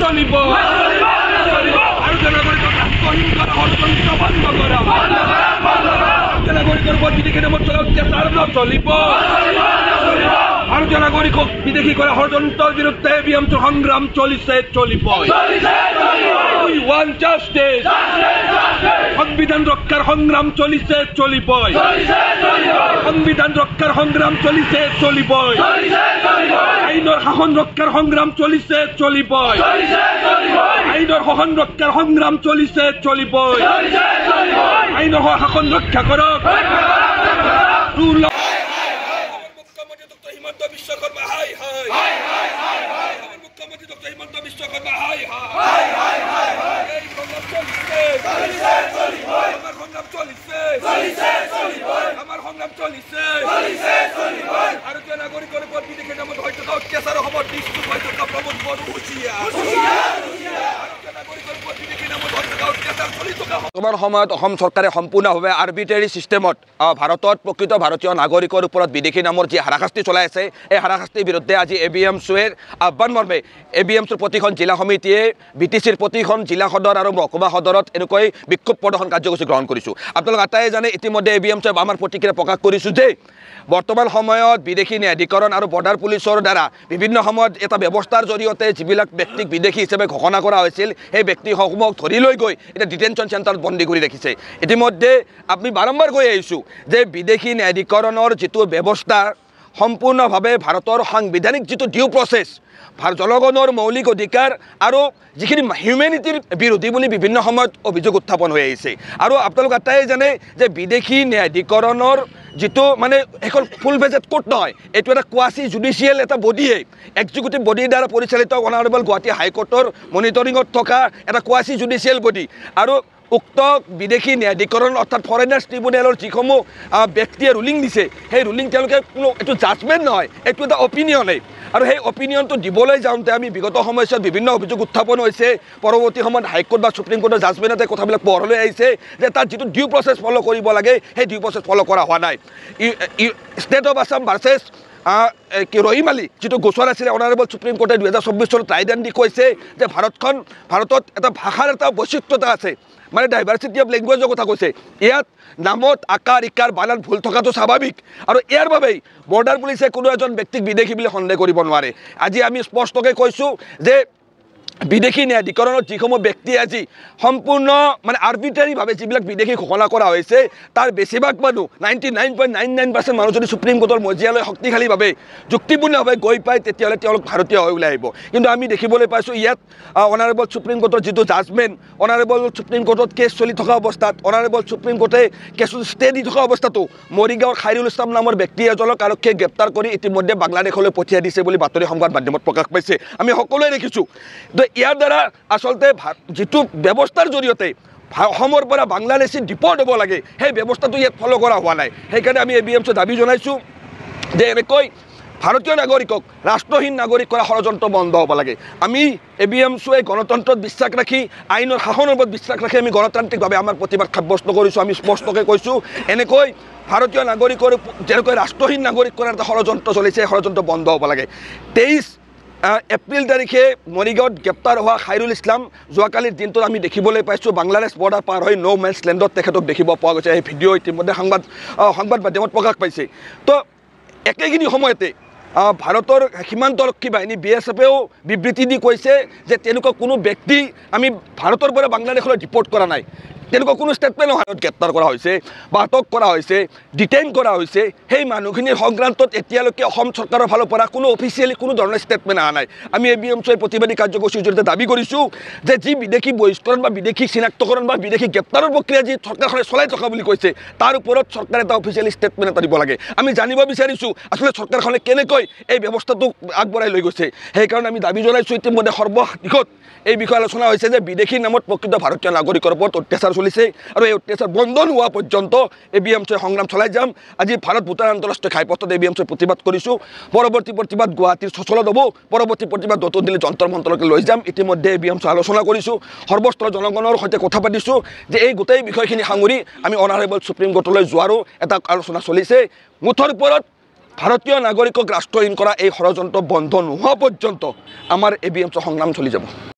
চলিব ভারতীয় নাগরিকক বিদেশী করা ষড়যন্ত্রের বিরুদ্ধে এবিএমসি সংগ্রাম চলিছে চলিব সংবিধান রক্ষার সংগ্রাম চলিছে চলিব সংবিধান রক্ষার সংগ্রাম চলিছে চলিব আইনৰ শাসন ৰক্ষাৰ সংগ্ৰাম চলিছে চলিব আইনৰ শাসন ৰক্ষাৰ সংগ্ৰাম চলিছে চলিব আইনৰ শাসন ৰক্ষা কৰক মুখ্যমন্ত্ৰী ডক্টৰ হিমন্ত বিশ্ব শৰ্মা হাই হাই মুখ্যমন্ত্ৰী ডক্টৰ হিমন্ত বিশ্ব শৰ্মা হাই হাই এই সংগ্ৰাম চলিছে আমাৰ সংগ্ৰাম চলিছে আমাৰ সংগ্ৰাম চলিছে ভাৰতীয় নাগৰিকৰ ওপৰত বিদেশী নামত হৈ থকা অত্যাচাৰ অসমত দৃষ্টি হৈ থকা প্ৰমোদ বৰহুচিয়া বৰ্তমান সময়ত অসম চৰকাৰে সম্পূৰ্ণভাৱে আৰ্বিট্ৰেৰী ছিষ্টেমত ভাৰতত প্ৰকৃত ভাৰতীয় নাগৰিকৰ ওপৰত বিদেশী নামৰ যি হাৰাশাস্তি চলাই আছে এই হাৰাশাস্তিৰ বিৰুদ্ধে আজি এবিএমচিৰ আহ্বান মৰ্মে এবিএমচিৰ প্ৰতিখন জিলা সমিতিয়ে বিটিচিৰ প্ৰতিখন জিলা সদৰ আৰু মহকুমা সদৰত এনেকৈ বিক্ষোভ প্ৰদৰ্শন কাৰ্যসূচী গ্ৰহণ কৰিছোঁ আপোনালোক আটাইয়ে জানে ইতিমধ্যে এবিএমচিয়ে আমাৰ প্ৰতিক্ৰিয়া প্ৰকাশ কৰিছোঁ যে বৰ্তমান সময়ত বিদেশী ন্যায়াধিকৰণ আৰু বৰ্ডাৰ পুলিচৰ দ্বাৰা বিভিন্ন সময়ত এটা ব্যৱস্থাৰ জৰিয়তে যিবিলাক ব্যক্তিক বিদেশী হিচাপে ঘোষণা কৰা হৈছিল সেই ব্যক্তিসমূহক ধৰি লৈ গৈ এতিয়া ডিটেনশ্যন চেণ্টাৰত বন্দী কৰি ৰাখিছে ইতিমধ্যে আমি বাৰম্বাৰ কৈ আহিছোঁ যে বিদেশী ন্যায়াধিকৰণৰ যিটো ব্যৱস্থা সম্পূৰ্ণভাৱে ভাৰতৰ সাংবিধানিক যিটো ডিউ প্ৰচেছ জনগণৰ মৌলিক অধিকাৰ আৰু যিখিনি হিউমেনিটিৰ বিৰোধী বুলি বিভিন্ন সময়ত অভিযোগ উত্থাপন হৈ আহিছে আৰু আপোনালোক আটাইয়ে জানে যে বিদেশী ন্যায়াধিকৰণৰ যিটো মানে এখন ফুল ফেজেড কোৰ্ট নহয় এইটো এটা কোৱাচি জুডিচিয়েল এটা বডিয়ে এক্সিকিউটিভ বডিৰ দ্বাৰা পৰিচালিত অনাৰেবল গুৱাহাটী হাইকোৰ্টৰ মনিটৰিঙত থকা এটা কোৱাচি জুডিচিয়েল বডি আৰু উক্ত বিদেশী ন্যায়াধিকৰণ অৰ্থাৎ ফৰেনাৰ্ছ ট্ৰিব্যুনেলৰ যিসমূহ ব্যক্তিয়ে ৰুলিং দিছে সেই ৰুলিং তেওঁলোকে কোনো এইটো জাজমেণ্ট নহয় এইটো এটা অপিনিয়নেই আৰু সেই অপিনিয়নটো দিবলৈ যাওঁতে আমি বিগত সময়ছোৱাত বিভিন্ন অভিযোগ উত্থাপন হৈছে পৰৱৰ্তী সময়ত হাইকোৰ্ট বা সুপ্ৰিম কোৰ্টৰ জাজমেণ্টতে কথাবিলাক পোহৰলৈ আহিছে যে তাত যিটো ডিউ প্ৰচেছ ফ'ল' কৰিব লাগে সেই ডিউ প্ৰচেছ ফ'ল' কৰা হোৱা নাই state of Assam versus Rahim Ali যিটো গোচৰ আছিলে অনাৰেবল সুপ্ৰিম কোৰ্টে 2024 চনত ৰায়দান দি কৈছে যে ভাৰতত এটা ভাষাৰ এটা বৈচিত্ৰতা আছে মানে ডাইভাৰ্চিটি অফ লেংগুৱেজৰ কথা কৈছে ইয়াত নামত আকাৰ ইকাৰ বানান ভুল থকাটো স্বাভাৱিক আৰু ইয়াৰ বাবেই বৰ্ডাৰ পুলিচে কোনো এজন ব্যক্তিক বিদেশী বুলি সন্দেহ কৰিব নোৱাৰে আজি আমি স্পষ্টকৈ কৈছোঁ যে বিদেশী ন্যায়াধিকৰণত যিসমূহ ব্যক্তি আজি সম্পূৰ্ণ মানে আৰ্বিট্ৰেৰীভাৱে যিবিলাক বিদেশী ঘোষণা কৰা হৈছে তাৰ বেছিভাগ মানুহ 99.99% মানুহ যদি সুপ্ৰিম কোৰ্টৰ মজিয়ালৈ শক্তিশালীভাৱে যুক্তিপূৰ্ণভাৱে গৈ পায় তেতিয়াহ'লে তেওঁলোক ভাৰতীয় হৈ ওলাই আহিব কিন্তু আমি দেখিবলৈ পাইছোঁ ইয়াত অনাৰেবল সুপ্ৰিম কোৰ্টৰ যিটো জাজমেণ্ট অনাৰেবল সুপ্ৰিম কোৰ্টত কেছ চলি থকা অৱস্থাত অনাৰেবল সুপ্ৰিম কোৰ্টে কেছ ষ্টে দি থকা অৱস্থাতো মৰিগাঁৱৰ খাইৰুল ইছলাম নামৰ ব্যক্তি এজনক আৰক্ষীয়ে গ্ৰেপ্তাৰ কৰি ইতিমধ্যে বাংলাদেশলৈ পঠিয়াই দিছে বুলি বাতৰি সংবাদ মাধ্যমত প্ৰকাশ পাইছে আমি সকলোৱে দেখিছোঁ ইয়াৰ দ্বাৰা আচলতে যিটো ব্যৱস্থাৰ জৰিয়তে অসমৰ পৰা বাংলাদেশী ডিপৰ্ট হ'ব লাগে সেই ব্যৱস্থাটো ইয়াত ফ'ল' কৰা হোৱা নাই সেইকাৰণে আমি এবিএমচিক দাবী জনাইছোঁ যে এনেকৈ ভাৰতীয় নাগৰিকক ৰাষ্ট্ৰহীন নাগৰিক কৰা ষড়যন্ত্ৰ বন্ধ হ'ব লাগে আমি এবিএমচিয়ে গণতন্ত্ৰত বিশ্বাস ৰাখি আইনৰ শাসনৰ ওপৰত বিশ্বাস ৰাখি আমি গণতান্ত্ৰিকভাৱে আমাৰ প্ৰতিবাদ সাব্যস্ত কৰিছোঁ আমি স্পষ্টকৈ কৈছোঁ এনেকৈ ভাৰতীয় নাগৰিকৰ যেনেকৈ ৰাষ্ট্ৰহীন নাগৰিক কৰাৰ এটা ষড়যন্ত্ৰ চলিছে সেই ষড়যন্ত্ৰ বন্ধ হ'ব লাগে 23 এপ্ৰিল তাৰিখে মৰিগাঁৱত গ্ৰেপ্তাৰ হোৱা খাইৰুল ইছলাম যোৱাকালিৰ দিনটোত আমি দেখিবলৈ পাইছোঁ বাংলাদেশ বৰ্ডাৰ পাৰ হৈ ন' মেন্স লেণ্ডত তেখেতক দেখিব পোৱা গৈছে এই ভিডিঅ' ইতিমধ্যে সংবাদ মাধ্যমত প্ৰকাশ পাইছে তো একেখিনি সময়তে ভাৰতৰ সীমান্তৰক্ষী বাহিনী BSFেও বিবৃতি দি কৈছে যে তেনেকুৱা কোনো ব্যক্তি আমি ভাৰতৰ পৰা বাংলাদেশলৈ ডিপৰ্ট কৰা নাই তেনেকুৱা কোনো ষ্টেটমেণ্ট নহয় গ্ৰেপ্তাৰ কৰা হৈছে বা আটক কৰা হৈছে ডিটেইন কৰা হৈছে সেই মানুহখিনিৰ সংক্ৰান্তত এতিয়ালৈকে অসম চৰকাৰৰ ফালৰ পৰা কোনো অফিচিয়েলি কোনো ধৰণৰ ষ্টেটমেণ্ট অহা নাই আমি এবিএমচিৰ প্ৰতিবাদী কাৰ্যসূচীৰ জৰিয়তে দাবী কৰিছোঁ যে যি বিদেশী বহিষ্কৰণ বা বিদেশী চিনাক্তকৰণ বা বিদেশী গ্ৰেপ্তাৰৰ প্ৰক্ৰিয়া যি চৰকাৰখনে চলাই থকা বুলি কৈছে তাৰ ওপৰত চৰকাৰে এটা অফিচিয়েলি ষ্টেটমেণ্ট এটা দিব লাগে আমি জানিব বিচাৰিছোঁ আচলতে চৰকাৰখনে কেনেকৈ এই ব্যৱস্থাটো আগবঢ়াই লৈ গৈছে সেইকাৰণে আমি দাবী জনাইছোঁ ইতিমধ্যে সৰ্বদিশত এই বিষয়ে আলোচনা হৈছে যে বিদেশীৰ নামত প্ৰকৃত ভাৰতীয় নাগৰিকৰ ওপৰত অত্যাচাৰ চলিছে আৰু এই অত্যাচাৰ বন্ধ নোহোৱা পৰ্যন্ত এবিএমচিয়ে সংগ্ৰাম চলাই যাম আজি ভাৰত ভূটান আন্তঃৰাষ্ট্ৰীয় ঘাইপথত এবিএমচিয়ে প্ৰতিবাদ কৰিছোঁ পৰৱৰ্তী প্ৰতিবাদ গুৱাহাটীৰ চচলত হ'ব পৰৱৰ্তী প্ৰতিবাদ নতুন দিল্লী যন্তৰ মন্তৰলৈকে লৈ যাম ইতিমধ্যে এবিএমচিয়ে আলোচনা কৰিছোঁ সৰ্বস্তৰৰ জনগণৰ সৈতে কথা পাতিছোঁ যে এই গোটেই বিষয়খিনি সাঙুৰি আমি অনাৰেবল সুপ্ৰিম কোৰ্টলৈ যোৱাৰো এটা আলোচনা চলিছে মুঠৰ ওপৰত ভাৰতীয় নাগৰিকক ৰাষ্ট্ৰহীন কৰা এই ষড়যন্ত্ৰ বন্ধ নোহোৱা পৰ্যন্ত আমাৰ এবিএমচিৰ সংগ্ৰাম চলি যাব।